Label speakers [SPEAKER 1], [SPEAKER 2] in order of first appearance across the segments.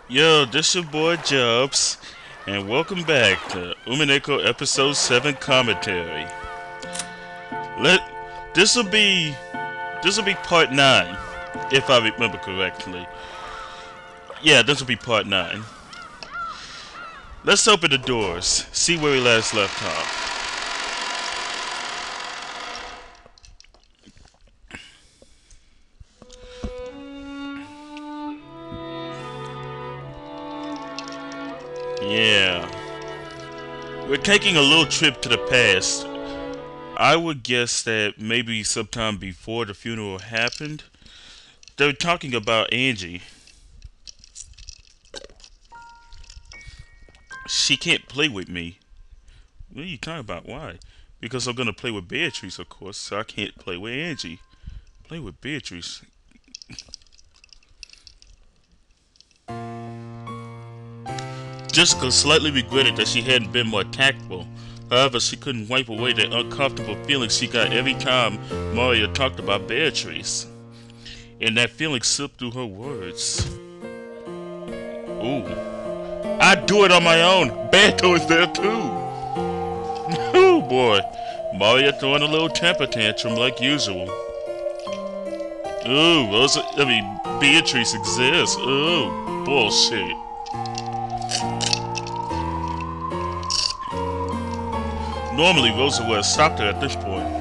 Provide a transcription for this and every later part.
[SPEAKER 1] Yo, this your boy Jobs, and welcome back to Umineko episode 7 Commentary. Let this'll be part 9, if I remember correctly. Yeah, this'll be part 9. Let's open the doors, see where we last left off. Yeah. We're taking a little trip to the past. I would guess that maybe sometime before the funeral happened. They're talking about Angie. She can't play with me. What are you talking about? Why? Because I'm gonna play with Beatrice, of course, so I can't play with Angie. Play with Beatrice. Jessica slightly regretted that she hadn't been more tactful. However, she couldn't wipe away the uncomfortable feeling she got every time Maria talked about Beatrice. And that feeling slipped through her words. Ooh. I do it on my own. Beto is there too. Oh boy. Maria throwing a little temper tantrum like usual. Ooh, Beatrice exists. Ooh, bullshit. Normally, Rosa would have stopped her at this point.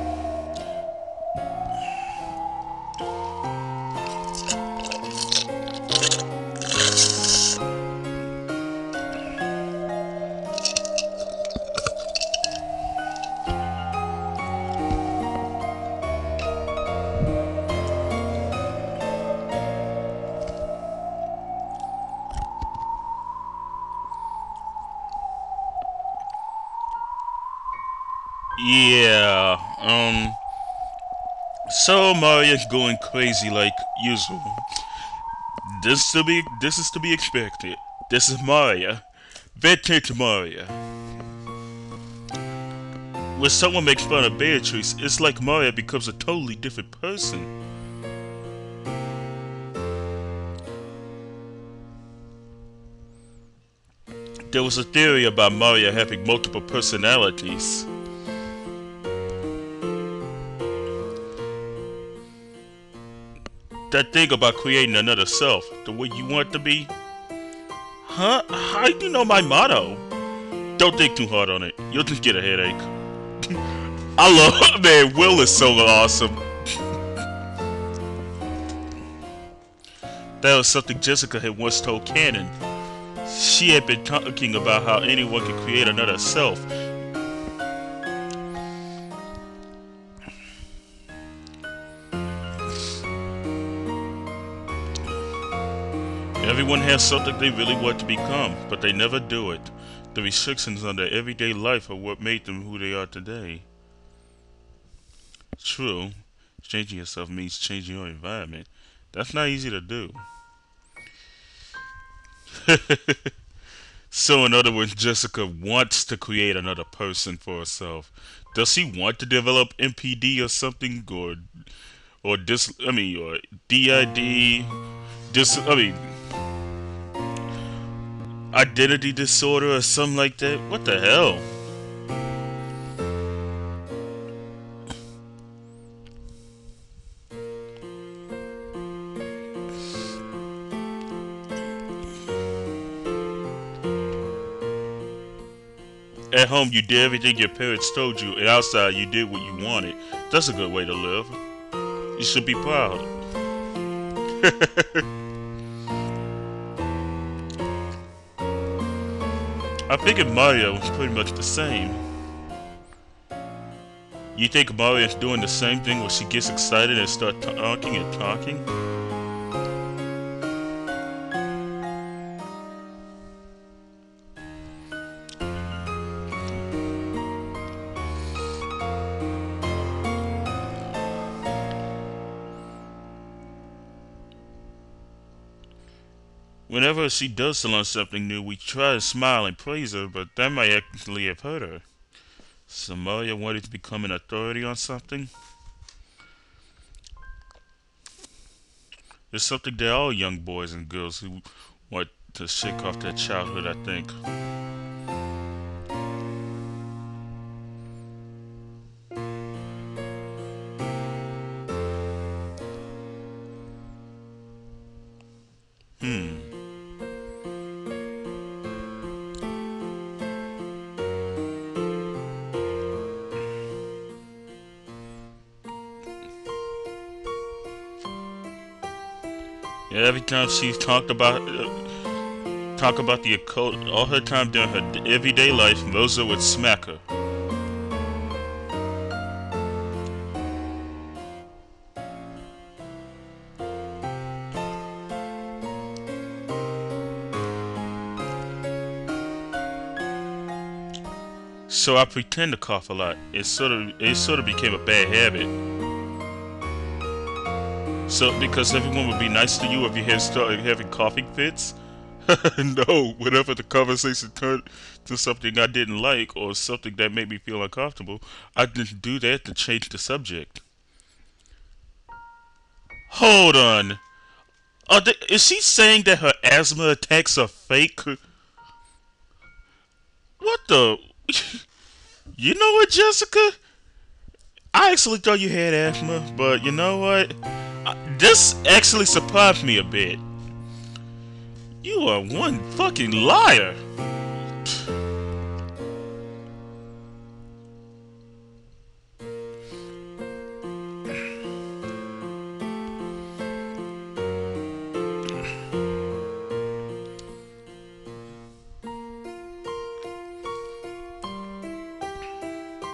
[SPEAKER 1] Yeah, so Maria's going crazy like usual. This is to be expected. This is Maria. Vintage Maria. When someone makes fun of Beatrice, it's like Maria becomes a totally different person. There was a theory about Maria having multiple personalities. That thing about creating another self, the way you want to be. Huh? How do you know my motto? Don't think too hard on it. You'll just get a headache. I love man. Will is so awesome. That was something Jessica had once told Cannon. She had been talking about how anyone can create another self. Everyone has something they really want to become, but they never do it. The restrictions on their everyday life are what made them who they are today. True, changing yourself means changing your environment. That's not easy to do. So, in other words, Jessica wants to create another person for herself. Does she want to develop MPD or something, or dis? I mean, or DID? Dis? I mean, identity disorder or something like that? What the hell? At home, you did everything your parents told you, and outside, you did what you wanted. That's a good way to live. You should be proud. I figured Mario was pretty much the same. You think Mario's doing the same thing when she gets excited and starts talking and talking? Whenever she does learn something new, we try to smile and praise her, but that might actually have hurt her. So Maria wanted to become an authority on something? It's something that all young boys and girls who What, to shake off that childhood, I think. Hmm. Yeah, every time she talk about the occult, all her time during her everyday life, Rosa would smack her. So I pretend to cough a lot. It sort of became a bad habit. So because everyone would be nice to you if you had started having coughing fits. No, whenever the conversation turned to something I didn't like or something that made me feel uncomfortable, I didn't do that to change the subject. Hold on. Is she saying that her asthma attacks are fake? What the? You know what, Jessica? I actually thought you had asthma, but you know what? This actually surprised me a bit. You are one fucking liar.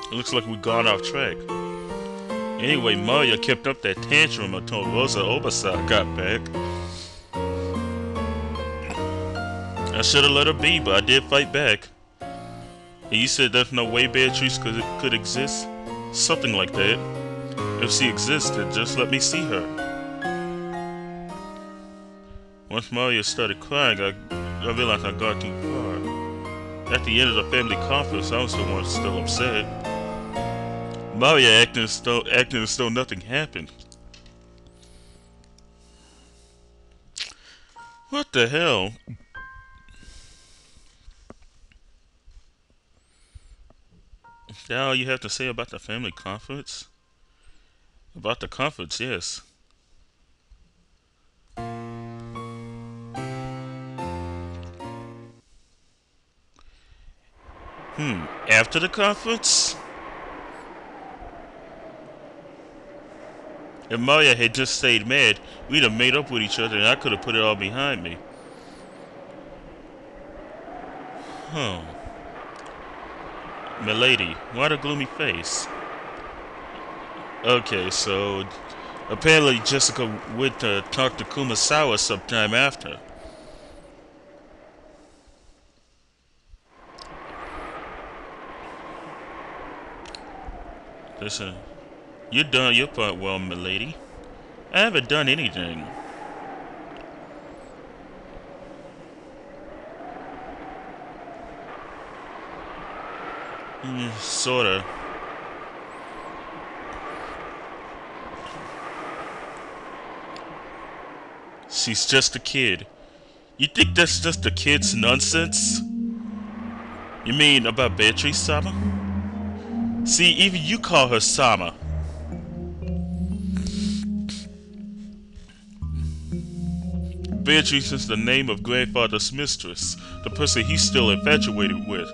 [SPEAKER 1] It looks like we've gone off track. Anyway, Maria kept up that tantrum until Rosa Obasar got back. I should have let her be, but I did fight back. And you said there's no way Beatrice could exist? Something like that. If she existed, just let me see her. Once Maria started crying, I realized I got too far. At the end of the family conference, I was the one still upset. Maria acting as though nothing happened. What the hell? Is that all you have to say about the family conference? About the conference, yes. After the conference? If Maria had just stayed mad, we'd have made up with each other and I could have put it all behind me. Huh. Milady, why the gloomy face? Okay, so apparently Jessica went to talk to Kumasawa sometime after. Listen, you done your part well, milady. I haven't done anything. Sorta. She's just a kid. You think that's just a kid's nonsense? You mean about Beatrice Sama? See, even you call her Sama. Beatrice is the name of grandfather's mistress, the person he's still infatuated with.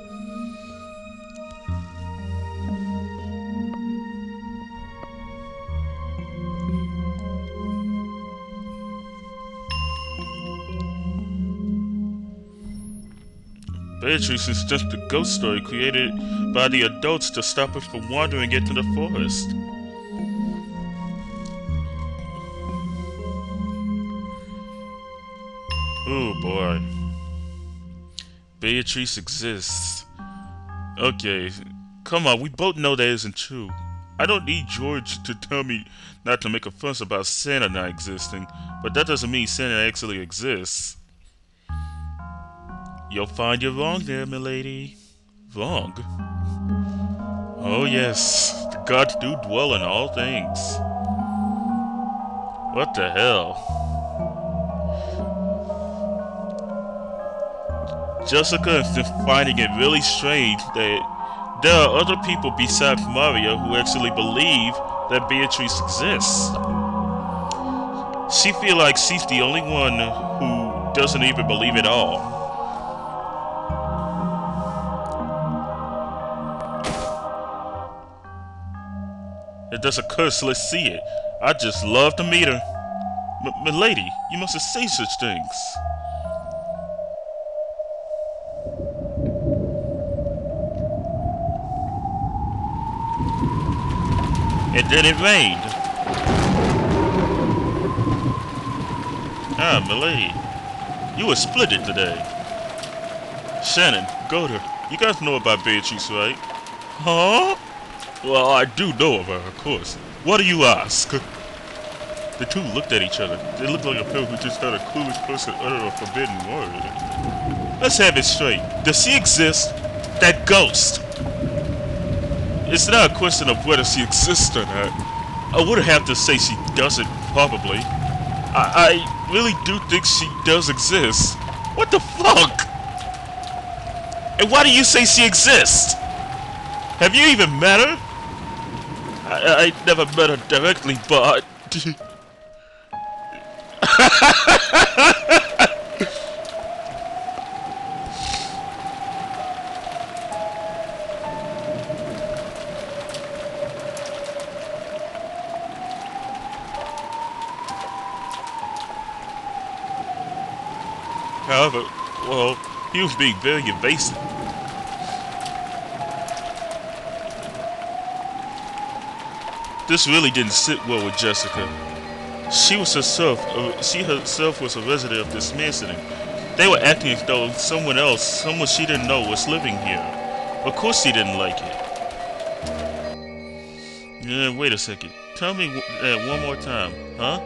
[SPEAKER 1] Beatrice is just a ghost story created by the adults to stop us from wandering into the forest. Oh boy. Beatrice exists. Okay, come on, we both know that isn't true. I don't need George to tell me not to make a fuss about Santa not existing, but that doesn't mean Santa actually exists. You'll find you're wrong there, milady. Wrong? Oh yes, the gods do dwell in all things. What the hell? Jessica is just finding it really strange that there are other people besides Mario who actually believe that Beatrice exists. She feels like she's the only one who doesn't even believe at all. It does occur, so let's see it. I'd just love to meet her. Milady, you must have seen such things. And then it rained. Ah, milady, you were splendid today. Shannon, Goder, you guys know about Beatrice, right? Huh? Well, I do know of her, of course. What do you ask? The two looked at each other. They looked like a pair who just had a clueless person utter a forbidden word. Let's have it straight. Does she exist? That ghost! It's not a question of whether she exists or not. I would have to say she doesn't, probably. I really do think she does exist. What the fuck? And why do you say she exists? Have you even met her? I never met her directly, but... However, well, he was being very evasive. This really didn't sit well with Jessica. She herself was a resident of this mansion. They were acting as though someone she didn't know, was living here. Of course she didn't like it. Wait a second. Tell me that one more time, huh?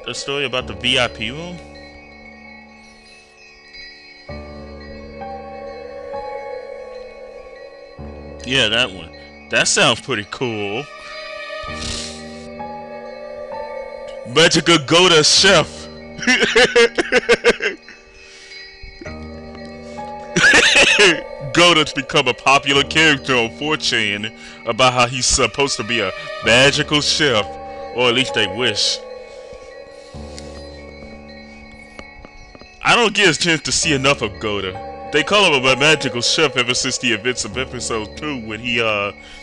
[SPEAKER 1] The story about the VIP room? Yeah, that one. That sounds pretty cool. Magical Goda Chef. Goda's become a popular character on 4chan about how he's supposed to be a magical chef, or at least they wish. I don't get a chance to see enough of Goda. They call him a magical chef ever since the events of episode 2 when he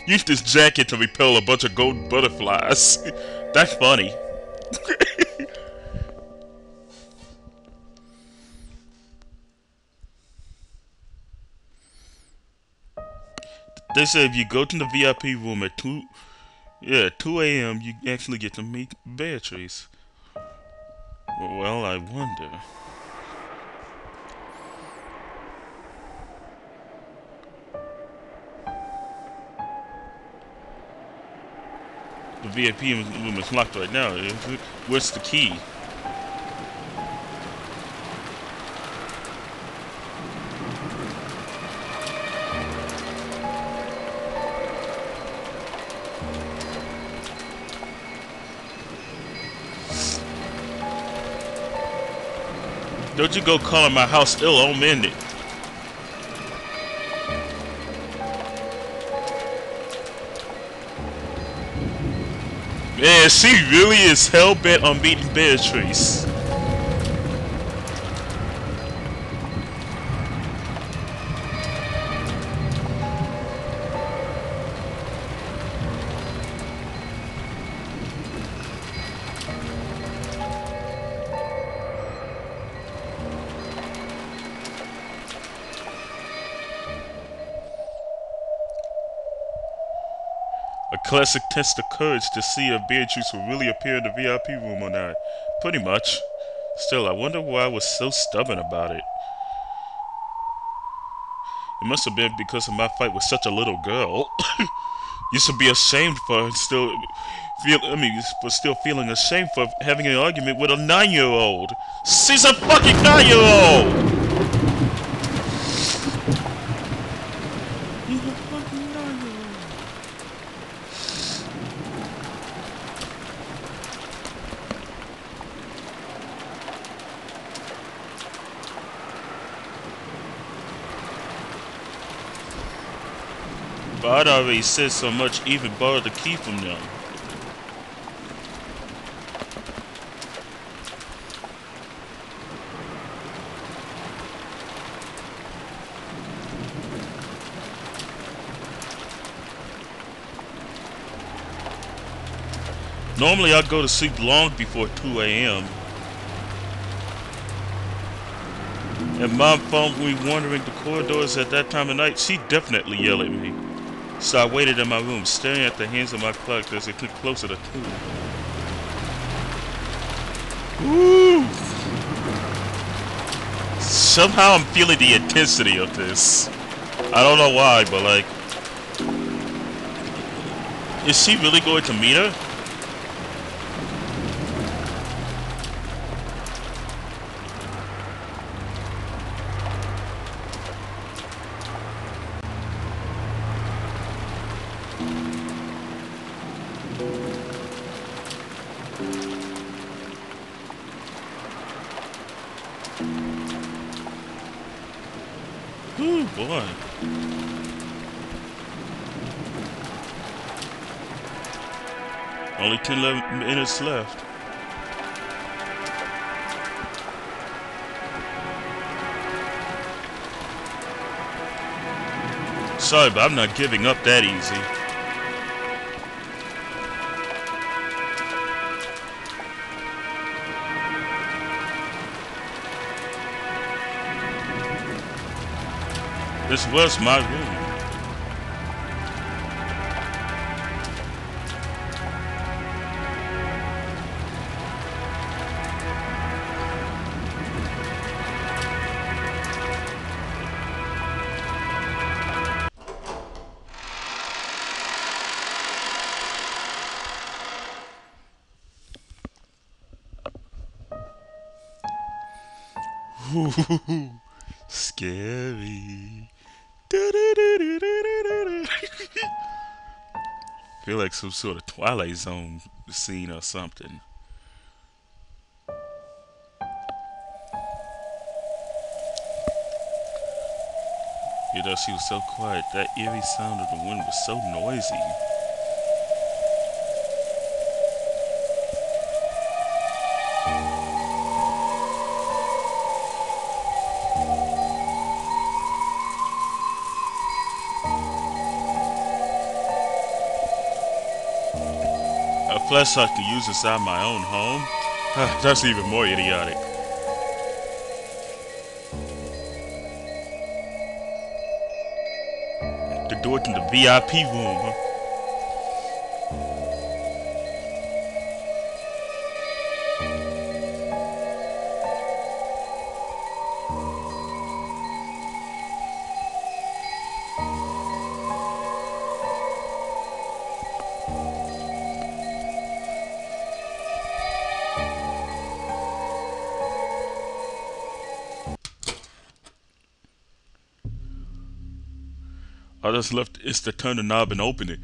[SPEAKER 1] used his jacket to repel a bunch of gold butterflies. That's funny. They say if you go to the VIP room at 2 a.m. you actually get to meet Beatrice. Well, I wonder. The VIP room is locked right now. Where's the key? Don't you go calling my house ill, I'll mend it. Man, she really is hell-bent on beating Beatrice. A classic test of courage to see if Beatrice will really appear in the VIP room or not. Pretty much. Still, I wonder why I was so stubborn about it. It must have been because of my fight with such a little girl. You should be ashamed for still feeling ashamed for having an argument with a 9-year-old. She's a fucking 9-year-old! but I'd already said so much, even borrowed the key from them. Normally I go to sleep long before 2 a.m. And Mom found me wandering the corridors at that time of night. She definitely yelled at me. So I waited in my room, staring at the hands of my clock as it clicked closer to 2. Woo! Somehow I'm feeling the intensity of this. I don't know why, but like... Is she really going to meet her? Ooh, boy. Only 10 minutes left. Sorry, but I'm not giving up that easy. This was my room. Ooh, scary. Feel like some sort of Twilight Zone scene or something. You know, she was so quiet. That eerie sound of the wind was so noisy. A flashlight to use inside my own home? That's even more idiotic. The door to the VIP room, huh? All that's left is to turn the knob and open it.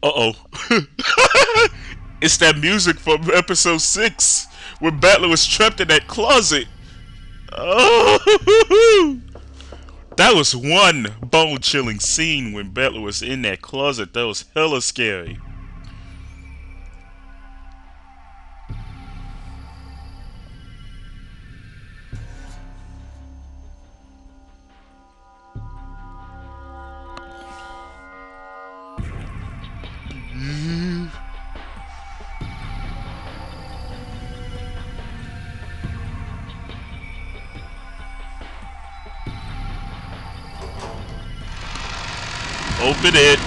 [SPEAKER 1] Uh-oh. It's that music from episode 6 when Battler was trapped in that closet. Oh, that was one bone-chilling scene when Battler was in that closet. That was hella scary. Open it.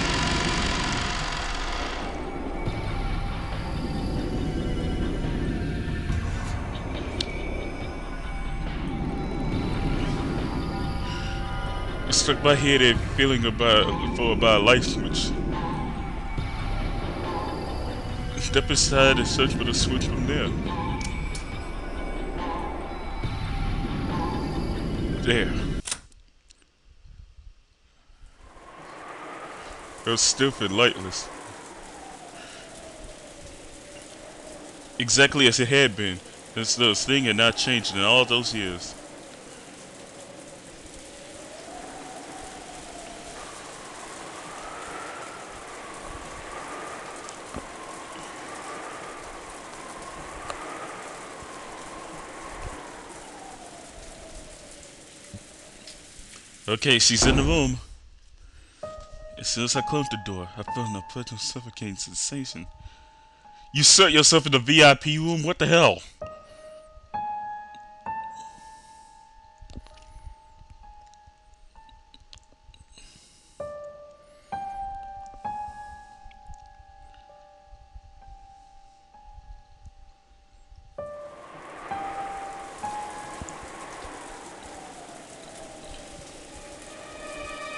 [SPEAKER 1] I stuck my head in feeling about a light switch. Step inside and search for the switch from there. There. It was stiff and lightless. Exactly as it had been. This thing had not changed in all those years. Okay, she's in the room. As soon as I closed the door, I felt an unpleasant suffocating sensation. You set yourself in the VIP room? What the hell?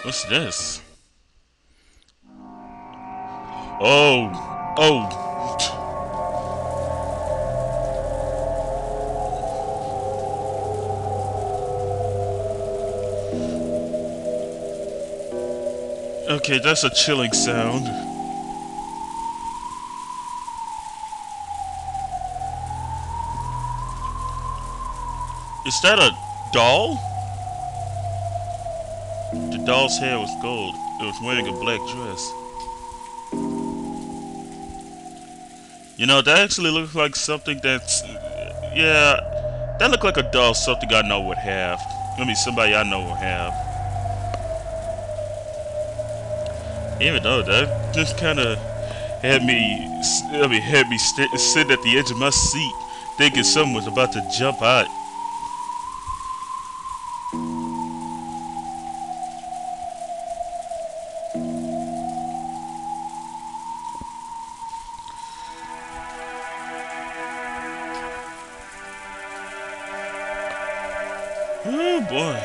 [SPEAKER 1] What's this? Oh, oh. Okay, that's a chilling sound. Is that a doll? The doll's hair was gold. It was wearing a black dress. You know, that actually looks like something that's... yeah, that looked like a doll something I know would have. I mean, somebody I know would have. Even though that just kind of had me, sitting at the edge of my seat, thinking someone was about to jump out. Oh boy.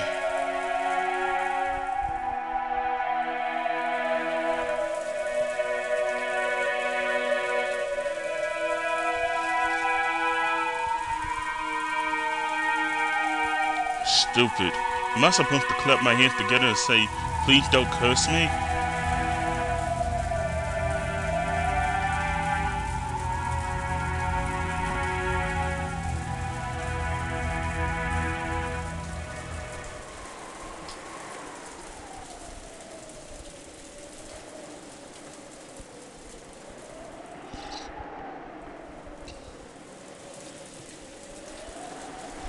[SPEAKER 1] Stupid. Am I supposed to clap my hands together and say, please don't curse me?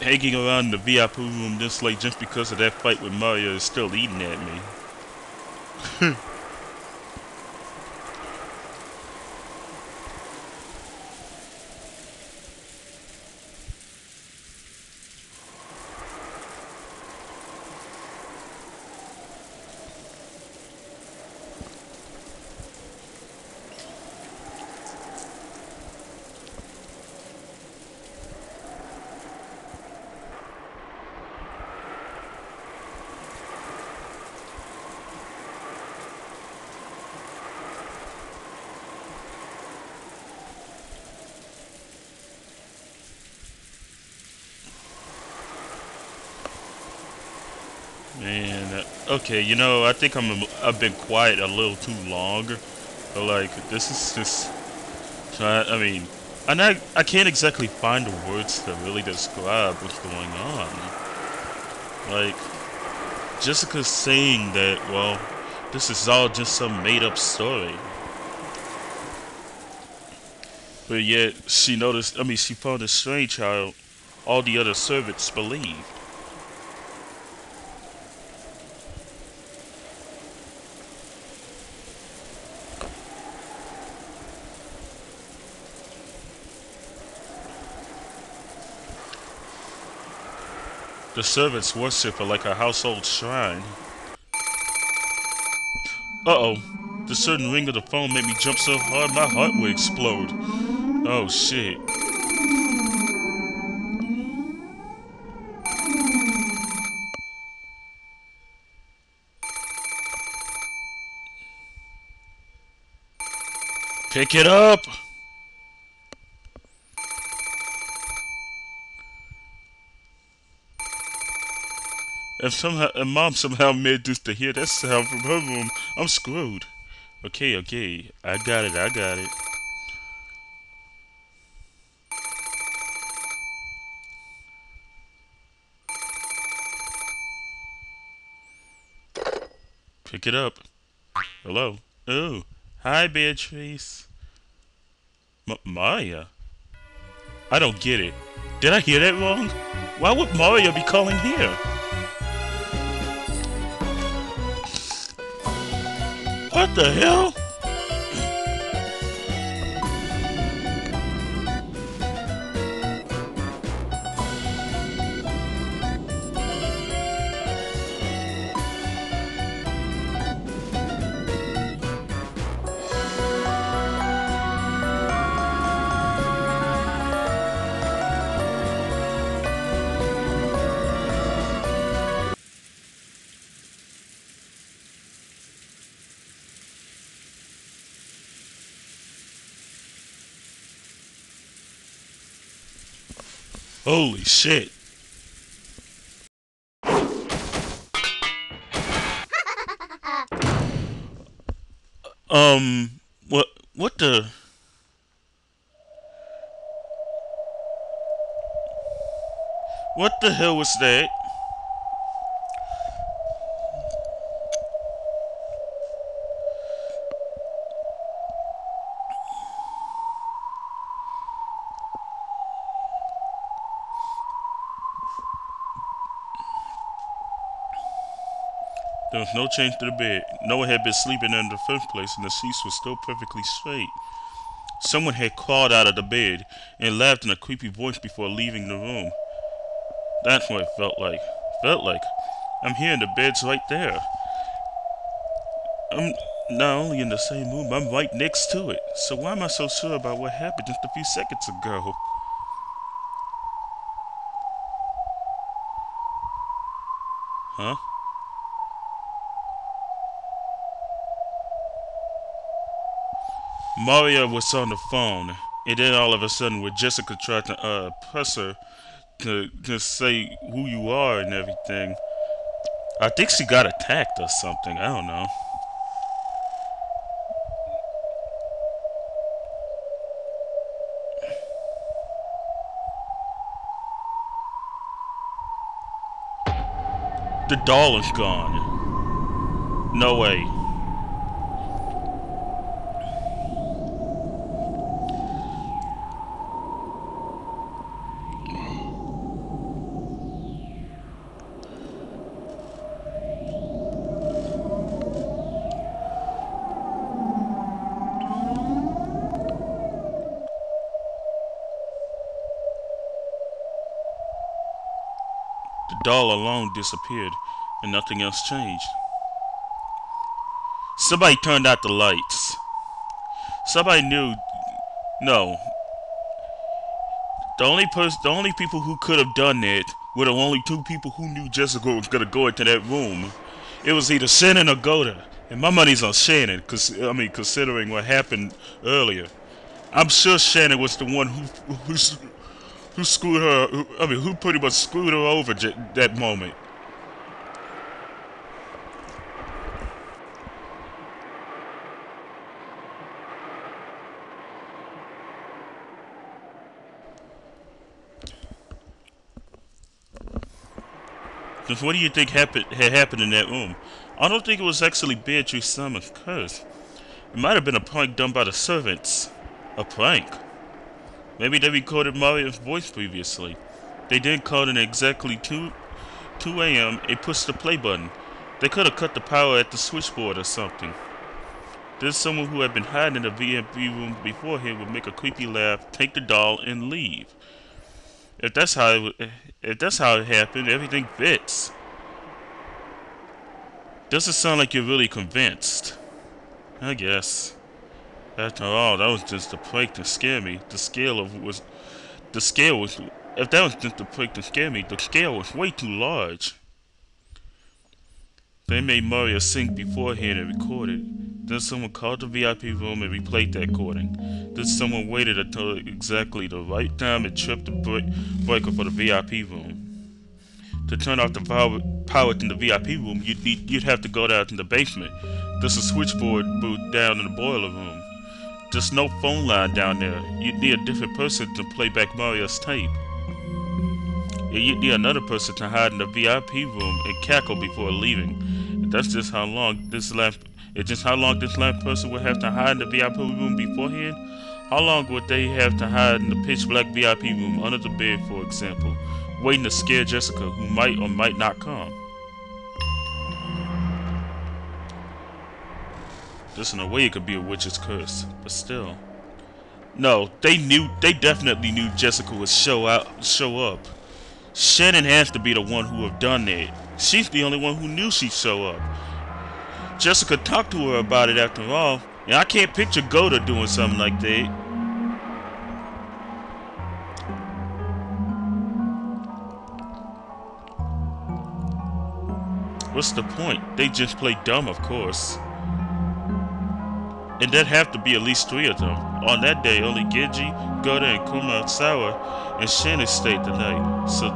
[SPEAKER 1] Hanging around the VIP room this late just because of that fight with Mario is still eating at me. Man, okay, you know, I think I've been quiet a little too long. But like, this is just I mean, I can't exactly find the words to really describe what's going on. Like, Jessica's saying that, well, this is all just some made-up story. But yet, she found it strange how all the other servants believed. The servants worship her like a household shrine. Uh-oh. The sudden ring of the phone made me jump so hard my heart would explode. Oh shit. Pick it up! If mom somehow managed to hear that sound from her room, I'm screwed. Okay, I got it. Pick it up. Hello? Oh. Hi, Beatrice. Maria? I don't get it. Did I hear that wrong? Why would Mario be calling here? What the hell? Holy shit. What the? What the hell was that? There was no change to the bed. No one had been sleeping in the first place, and the sheets were still perfectly straight. Someone had crawled out of the bed and laughed in a creepy voice before leaving the room. That's what it felt like. I'm here in the bed's right there. I'm not only in the same room, I'm right next to it. So why am I so sure about what happened just a few seconds ago? Huh? Maria was on the phone, and then all of a sudden, when Jessica tried to press her to say who you are and everything, I think she got attacked or something. I don't know. The doll is gone. No way. The doll alone disappeared, and nothing else changed. Somebody turned out the lights. Somebody knew. No. The only people who could have done that were the only two people who knew Jessica was gonna go into that room. It was either Shannon or Goda, and my money's on Shannon. Considering what happened earlier, I'm sure Shannon was the one who screwed her. Who pretty much screwed her over that moment. Just what do you think had happened in that room? I don't think it was actually Beatrice Summer's curse. It might have been a prank done by the servants. A prank? Maybe they recorded Maria's voice previously. They then called in exactly 2 a.m. and pushed the play button. They could have cut the power at the switchboard or something. Then someone who had been hiding in the VIP room beforehand would make a creepy laugh, take the doll, and leave. If that's how it happened, everything fits. Doesn't sound like you're really convinced. I guess. After all, that was just a prank to scare me. If that was just a prank to scare me, the scale was way too large. They made Maria sing beforehand and record it. Then someone called the VIP room and replayed that recording. Then someone waited until exactly the right time and tripped the breaker for the VIP room. To turn off the power in the VIP room, you'd have to go down to the basement. There's a switchboard booth down in the boiler room. There's no phone line down there. You'd need a different person to play back Maria's tape. And you'd need another person to hide in the VIP room and cackle before leaving. That's just how long this last person would have to hide in the VIP room beforehand. How long would they have to hide in the pitch black VIP room under the bed, for example, waiting to scare Jessica, who might or might not come? Just in a way it could be a witch's curse, but still. No, they definitely knew Jessica would show up. Shannon has to be the one who have done that. She's the only one who knew she'd show up. Jessica talked to her about it after all, and I can't picture Goda doing something like that. What's the point? They just play dumb, of course. And there'd have to be at least 3 of them. On that day, only Genji, Goda, and Kumasawa and Shannon stayed the night. So,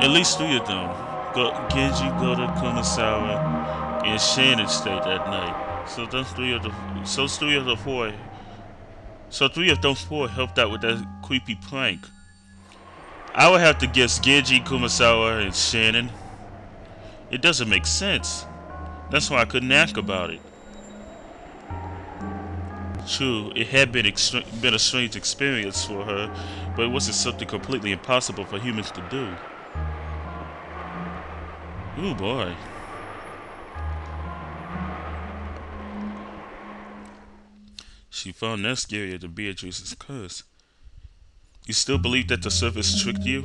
[SPEAKER 1] at least 3 of them. Genji, Goda, Kumasawa, and Shannon stayed that night. So those 3 of the 4. So 3 of those 4 helped out with that creepy prank. I would have to guess Genji, Kumasawa, and Shannon. It doesn't make sense. That's why I couldn't ask about it. True, it had been a strange experience for her, but it wasn't something completely impossible for humans to do. Ooh boy. She found that scarier than Beatrice's curse. You still believe that the surface tricked you?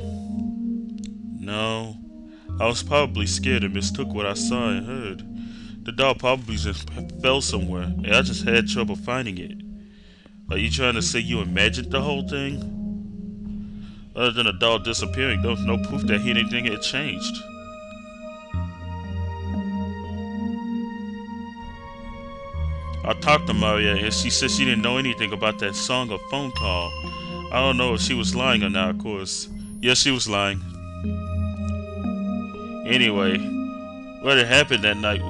[SPEAKER 1] No. I was probably scared and mistook what I saw and heard. The doll probably just fell somewhere, and I just had trouble finding it. Are you trying to say you imagined the whole thing? Other than the doll disappearing, there was no proof that anything had changed. I talked to Maria, and she said she didn't know anything about that song or phone call. I don't know if she was lying or not, of course. Yes, she was lying. Anyway, what had happened that night,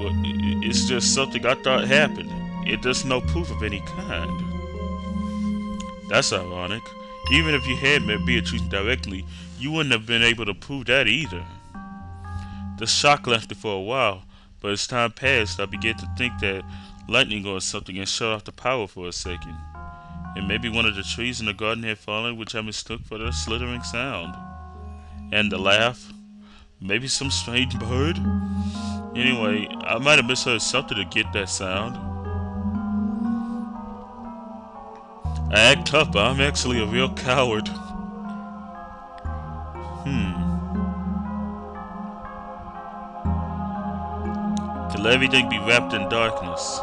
[SPEAKER 1] it's just something I thought happened. There's no proof of any kind. That's ironic. Even if you had met Beatrice directly, you wouldn't have been able to prove that either. The shock lasted for a while, but as time passed, I began to think that lightning or something had shut off the power for a second. And maybe one of the trees in the garden had fallen, which I mistook for the slithering sound. And the laugh. Maybe some strange bird? Anyway, I might have misheard something to get that sound. I act tough, but I'm actually a real coward. To let everything be wrapped in darkness.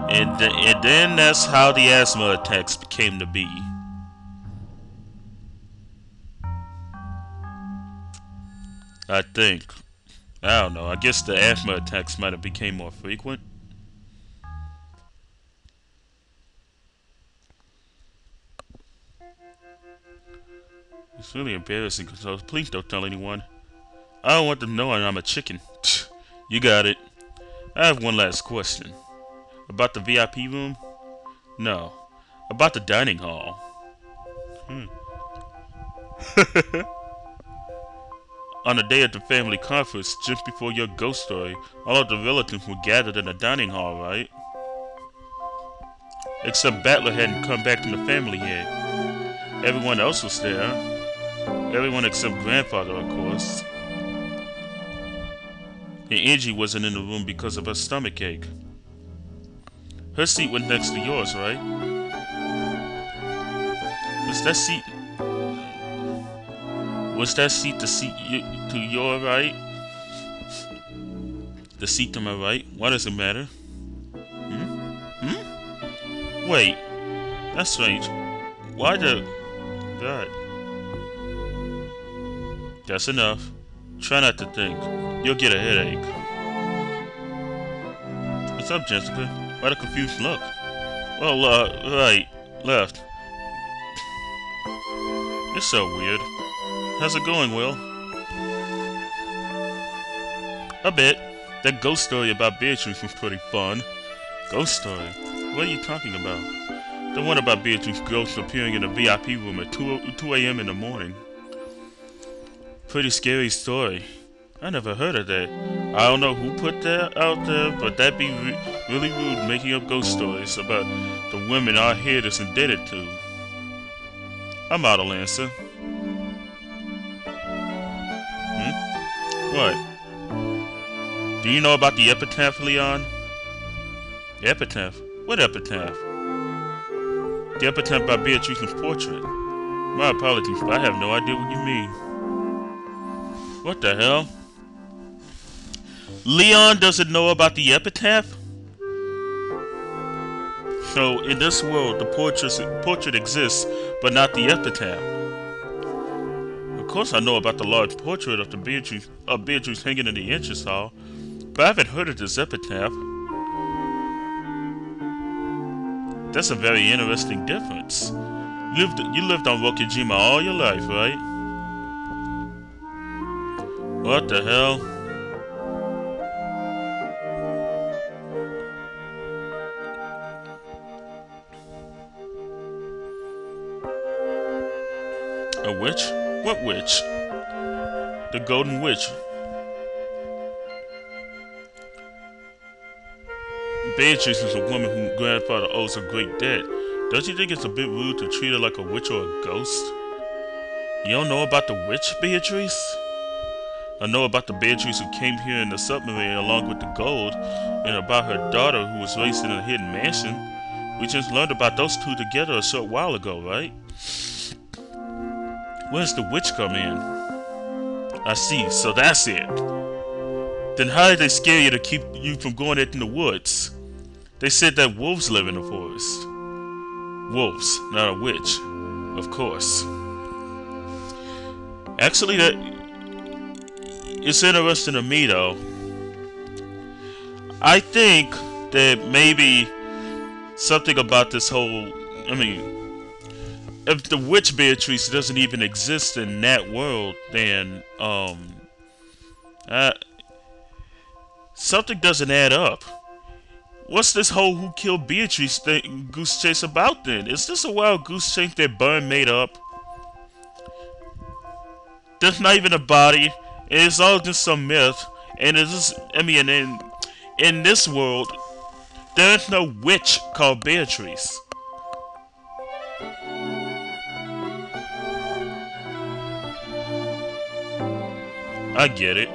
[SPEAKER 1] And then that's how the asthma attacks came to be. I think. I don't know. I guess the asthma attacks might have became more frequent. It's really embarrassing, because please don't tell anyone. I don't want them knowing I'm a chicken. You got it. I have one last question. About the VIP room? No. About the dining hall. On the day of the family conference, just before your ghost story, all of the relatives were gathered in the dining hall, right? Except Battler hadn't come back from the family yet. Everyone else was there. Everyone except Grandfather, of course. And Angie wasn't in the room because of her stomach ache. Her seat was next to yours, right? Was that seat the seat to your right? The seat to my right? Why does it matter? Wait, that's strange. Why the... God. That's enough. Try not to think. You'll get a headache. What's up, Jessica? Why the confused look? Well, right, left. It's so weird. How's it going, Will? A bit. That ghost story about Beatrice was pretty fun. Ghost story? What are you talking about? The one about Beatrice's ghost appearing in the VIP room at 2 a.m. in the morning. Pretty scary story. I never heard of that. I don't know who put that out there, but that'd be Really rude making up ghost stories about the women our head is indebted to. I'm out of answer. What? Do you know about the epitaph, Leon? The epitaph? What epitaph? The epitaph by Beatrice's portrait. My apologies, but I have no idea what you mean. What the hell? Leon doesn't know about the epitaph? So, in this world, the portrait exists, but not the epitaph. Of course I know about the large portrait of Beatrice hanging in the entrance hall, but I haven't heard of this epitaph. That's a very interesting difference. You lived on Rokijima all your life, right? What the hell? A witch? What witch? The Golden Witch. Beatrice is a woman whose grandfather owes a great debt. Don't you think it's a bit rude to treat her like a witch or a ghost? You don't know about the witch, Beatrice? I know about the Beatrice who came here in the submarine along with the gold, and about her daughter who was raised in a hidden mansion. We just learned about those two together a short while ago, right? When does the witch come in? I see, so that's it. Then how did they scare you to keep you from going into the woods? They said that wolves live in the forest. Wolves, not a witch. Of course. Actually, it's interesting to me, though. I think that maybe something about this whole... if the witch Beatrice doesn't even exist in that world, then, something doesn't add up. What's this whole who killed Beatrice thing, goose chase about then? Is this a wild goose chase that Byrne made up? There's not even a body, and it's all just some myth. And it's just, in this world, there's no witch called Beatrice. I get it.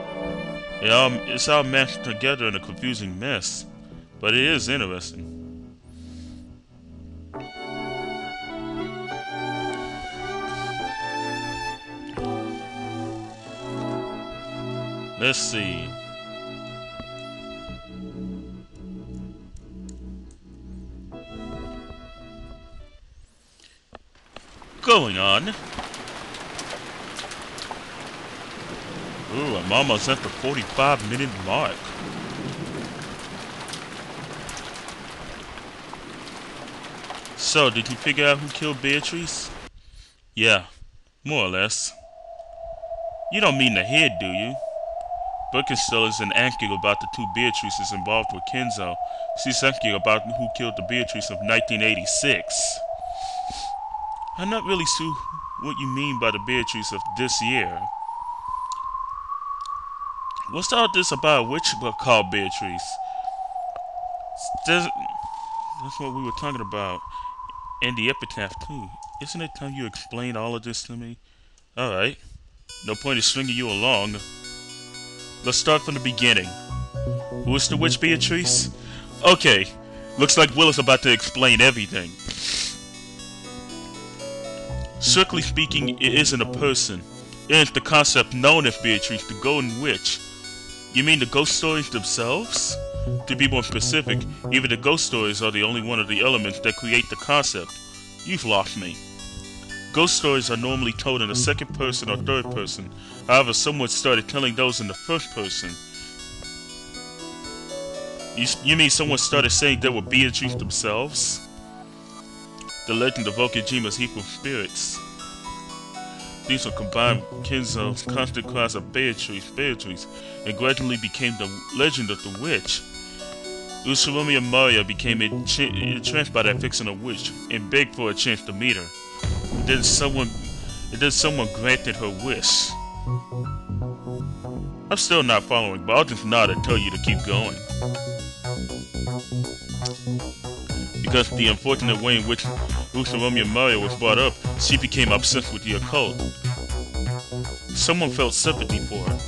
[SPEAKER 1] It's all mashed together in a confusing mess, but it is interesting. Let's see. Going on. Ooh, I'm almost at the 45-minute mark. So, did you figure out who killed Beatrice? Yeah, more or less. You don't mean the head, do you? Birkenstell isn't asking about the two Beatrices involved with Kenzo. She's asking about who killed the Beatrice of 1986. I'm not really sure what you mean by the Beatrice of this year. What's all this about a witch called Beatrice? That's what we were talking about. And the epitaph too. Isn't it time you explain all of this to me? Alright. No point in stringing you along. Let's start from the beginning. Who is the witch Beatrice? Okay. Looks like Will is about to explain everything. Strictly speaking, it isn't a person. It is the concept known as Beatrice, the Golden Witch. You mean the ghost stories themselves? To be more specific, even the ghost stories are the only one of the elements that create the concept. You've lost me. Ghost stories are normally told in the second person or third person. However, someone started telling those in the first person. You mean someone started saying they were Beatrice themselves? The legend of Okijima's equal spirits. These were combined with Kenzo's constant cries of Beatrice, Beatrice, and gradually became the legend of the witch. Ushirumi and Maria became entranced by that fictional witch and begged for a chance to meet her. And then someone granted her wish. I'm still not following, but I'll just nod and tell you to keep going. Because the unfortunate way in which Romeo and Mario was brought up, she became obsessed with the occult. Someone felt sympathy for her.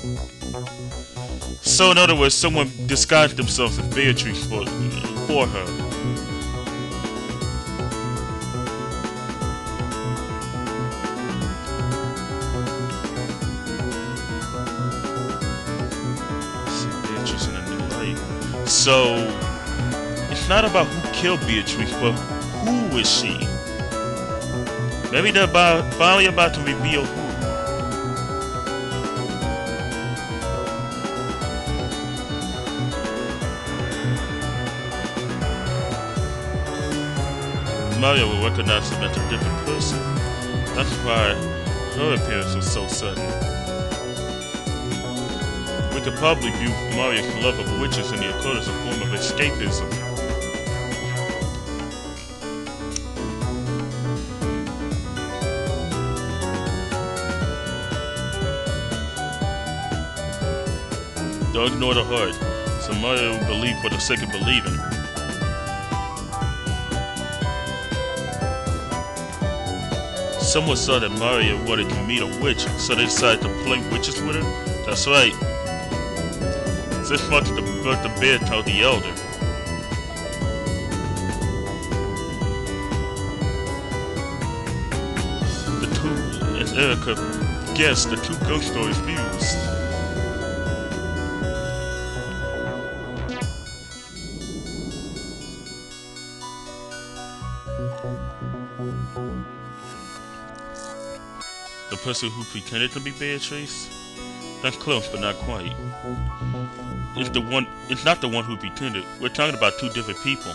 [SPEAKER 1] So in other words, someone disguised themselves as Beatrice for her. Beatrice in a new light. So it's not about who killed Beatrice, but who is she? Maybe they're finally about to reveal who. Mario will recognize him as a different person. That's why her appearance was so sudden. We could probably view Mario's love of witches and the occult as a form of escapism. Don't ignore the heart. So Mario will believe for the sake of believing. Someone saw that Mario wanted to meet a witch, so they decided to play witches with her? That's right. This marks the birth of Beatrice the Elder. The two, as Erica guessed, the two ghost stories fused. The person who pretended to be Beatrice? That's close, but not quite. It's not the one who pretended. We're talking about two different people.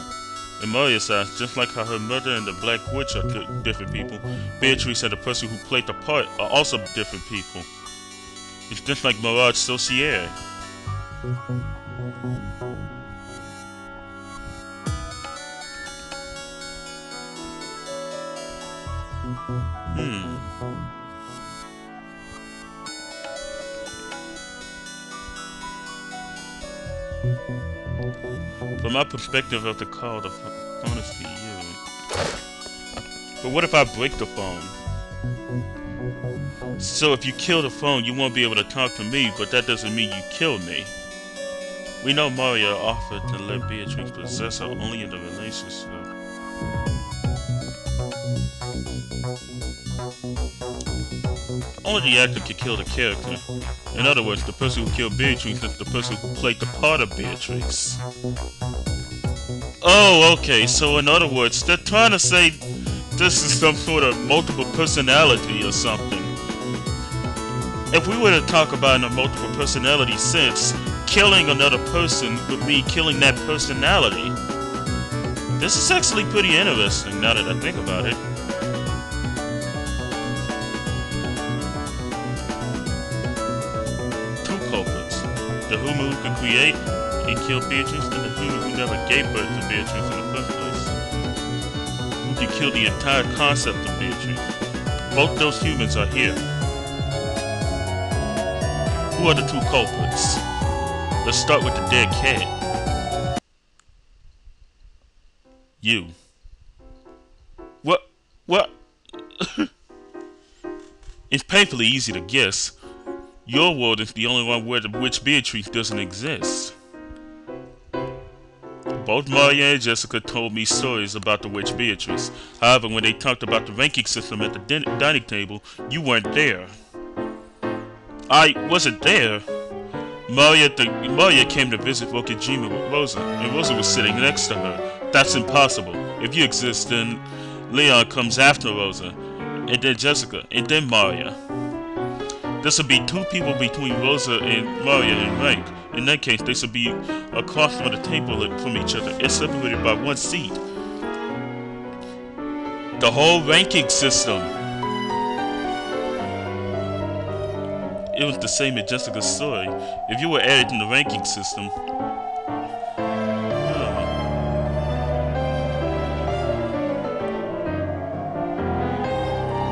[SPEAKER 1] In Mario's eyes, just like how her mother and the Black Witch are different people, Beatrice and the person who played the part are also different people. It's just like Mirage Saucier. From my perspective of the call, the phone is for you. But what if I break the phone? So if you kill the phone, you won't be able to talk to me, but that doesn't mean you killed me. We know Mario offered to let Beatrice possess her only in the relationship. Only the actor can kill the character. In other words, the person who killed Beatrice is the person who played the part of Beatrice. Oh, okay, so in other words, they're trying to say this is some sort of multiple personality or something. If we were to talk about in a multiple personality sense, killing another person would mean killing that personality. This is actually pretty interesting now that I think about it. The human who can create and kill Beatrice, and the human who never gave birth to Beatrice in the first place. Who can kill the entire concept of Beatrice. Both those humans are here. Who are the two culprits? Let's start with the dead cat. You. What? It's painfully easy to guess. Your world is the only one where the witch Beatrice doesn't exist. Both Mario and Jessica told me stories about the witch Beatrice. However, when they talked about the ranking system at the dining table, you weren't there. I wasn't there. Mario came to visit Rokijima with Rosa, and Rosa was sitting next to her. That's impossible. If you exist, then Leon comes after Rosa, and then Jessica, and then Mario. This would be two people between Rosa and Mario in rank. In that case, they should be across from the table from each other and separated by one seat. The whole ranking system. It was the same as Jessica's story. If you were added in the ranking system,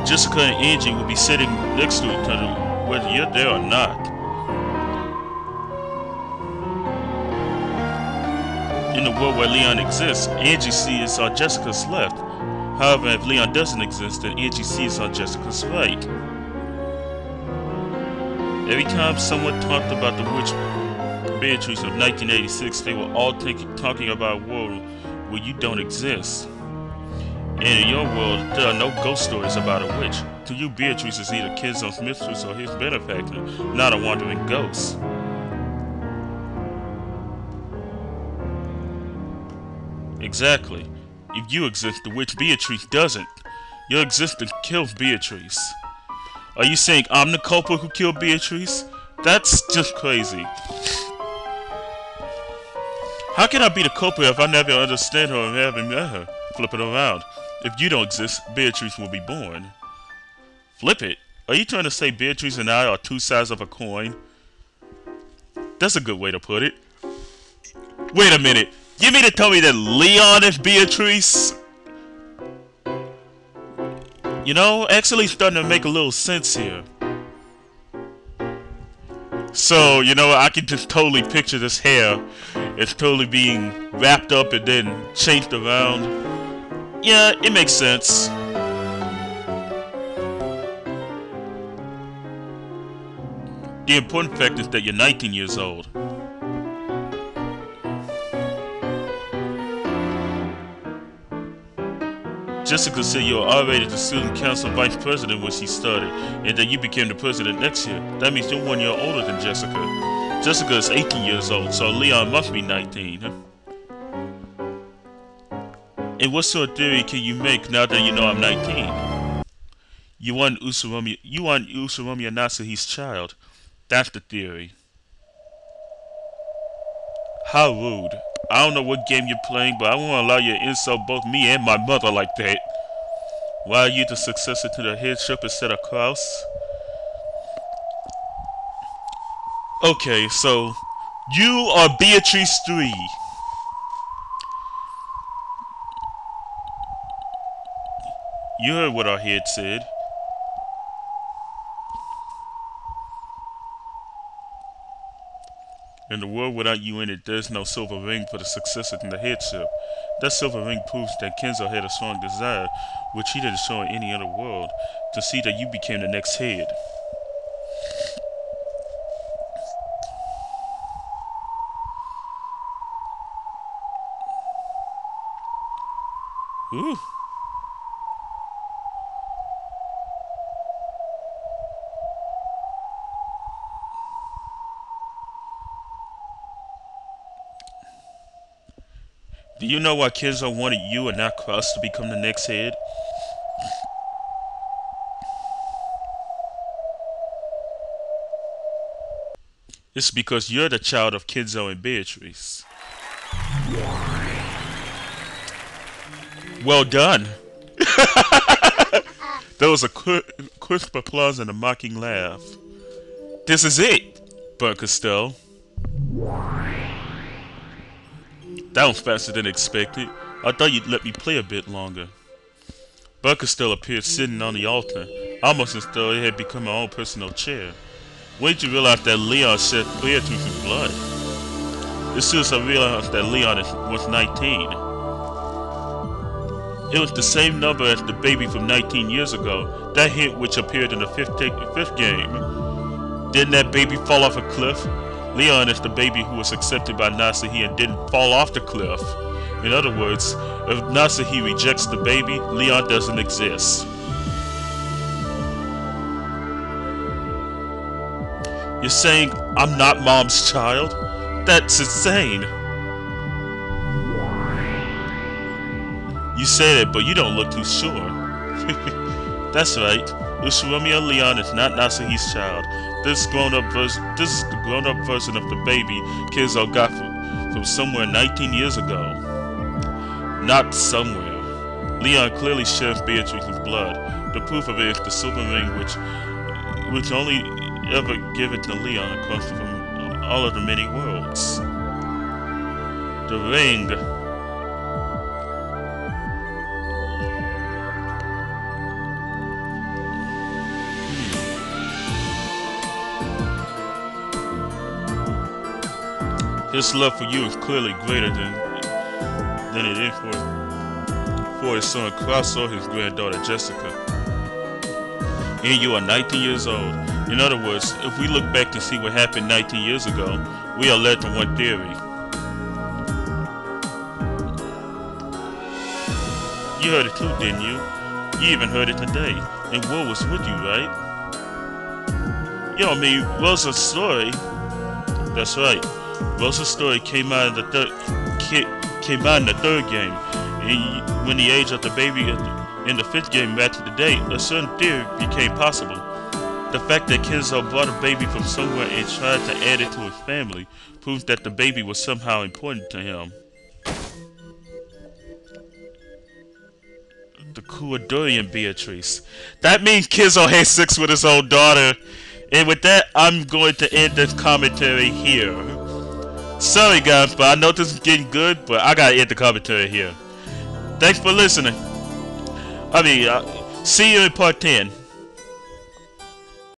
[SPEAKER 1] Jessica and Angie will be sitting next to each other whether you're there or not. in the world where Leon exists, Angie sees on Jessica's left. However, if Leon doesn't exist, then Angie sees on Jessica's right. Every time someone talked about the witch Beatrice of 1986, they were all talking about a world where you don't exist. And in your world, there are no ghost stories about a witch. To you, Beatrice is either Kenzo's mistress or his benefactor, not a wandering ghost. Exactly. If you exist, the witch Beatrice doesn't. Your existence kills Beatrice. Are you saying I'm the culprit who killed Beatrice? That's just crazy. How can I be the culprit if I never understand her and haven't met her? Flip it around. If you don't exist, Beatrice will be born. Flip it? Are you trying to say Beatrice and I are two sides of a coin? That's a good way to put it. Wait a minute. You mean to tell me that Leon is Beatrice? You know, actually starting to make a little sense here. So, you know, I can just totally picture this hair. It's totally being wrapped up and then changed around. Yeah, it makes sense. The important fact is that you're 19 years old. Jessica said you were already the student council vice president when she started, and that you became the president next year. That means you're 1 year older than Jessica. Jessica is 18 years old, so Leon must be 19. And what sort of theory can you make now that you know I'm 19? You want Usurumi Nasuhi's child. That's the theory. How rude. I don't know what game you're playing, but I won't allow you to insult both me and my mother like that. Why are you the successor to the headship instead of Kraus? Okay, so you are Beatrice 3. You heard what our head said. In the world without you in it, there's no silver ring for the successor to the headship. That silver ring proves that Kenzo had a strong desire, which he didn't show in any other world, to see that you became the next head. Ooh. Do you know why Kenzo wanted you and not Kraus to become the next head? It's because you're the child of Kenzo and Beatrice. Well done! There was a crisp applause and a mocking laugh. This is it, Bert Costello. That was faster than expected. I thought you'd let me play a bit longer. Bert Costello appeared sitting on the altar, almost as though it had become my own personal chair. When did you realize that Leon shed Beatrice's blood? As soon as I realized that Leon was 19. It was the same number as the baby from 19 years ago, that hint which appeared in the fifth game. Didn't that baby fall off a cliff? Leon is the baby who was accepted by Nasuhi and didn't fall off the cliff. In other words, if Nasuhi rejects the baby, Leon doesn't exist. You're saying I'm not Mom's child? That's insane. You said it, but you don't look too sure. That's right. Ushiromia Leon is not Nasuhi's child. This is the grown-up version of the baby Kenzo got from somewhere 19 years ago. Not somewhere. Leon clearly shares Beatrice's blood. The proof of it is the silver ring which only ever given to Leon across from all of the many worlds. The ring. His love for you is clearly greater than than it is for his son Klaus or his granddaughter Jessica. And you are 19 years old. In other words, if we look back to see what happened 19 years ago, we are led to one theory. You heard it too, didn't you? You even heard it today. And Will was with you, right? Yo, I mean, Rosa's story. That's right. Rosa's story came out in the third game. And when the age of the baby in the fifth game matched the date, a certain theory became possible. The fact that Kenzo brought a baby from somewhere and tried to add it to his family proves that the baby was somehow important to him. The Kuadorian Beatrice. That means Kenzo had sex with his own daughter. And with that, I'm going to end this commentary here. Sorry guys, but I know this is getting good, but I gotta end the commentary here. Thanks for listening. See you in part 10.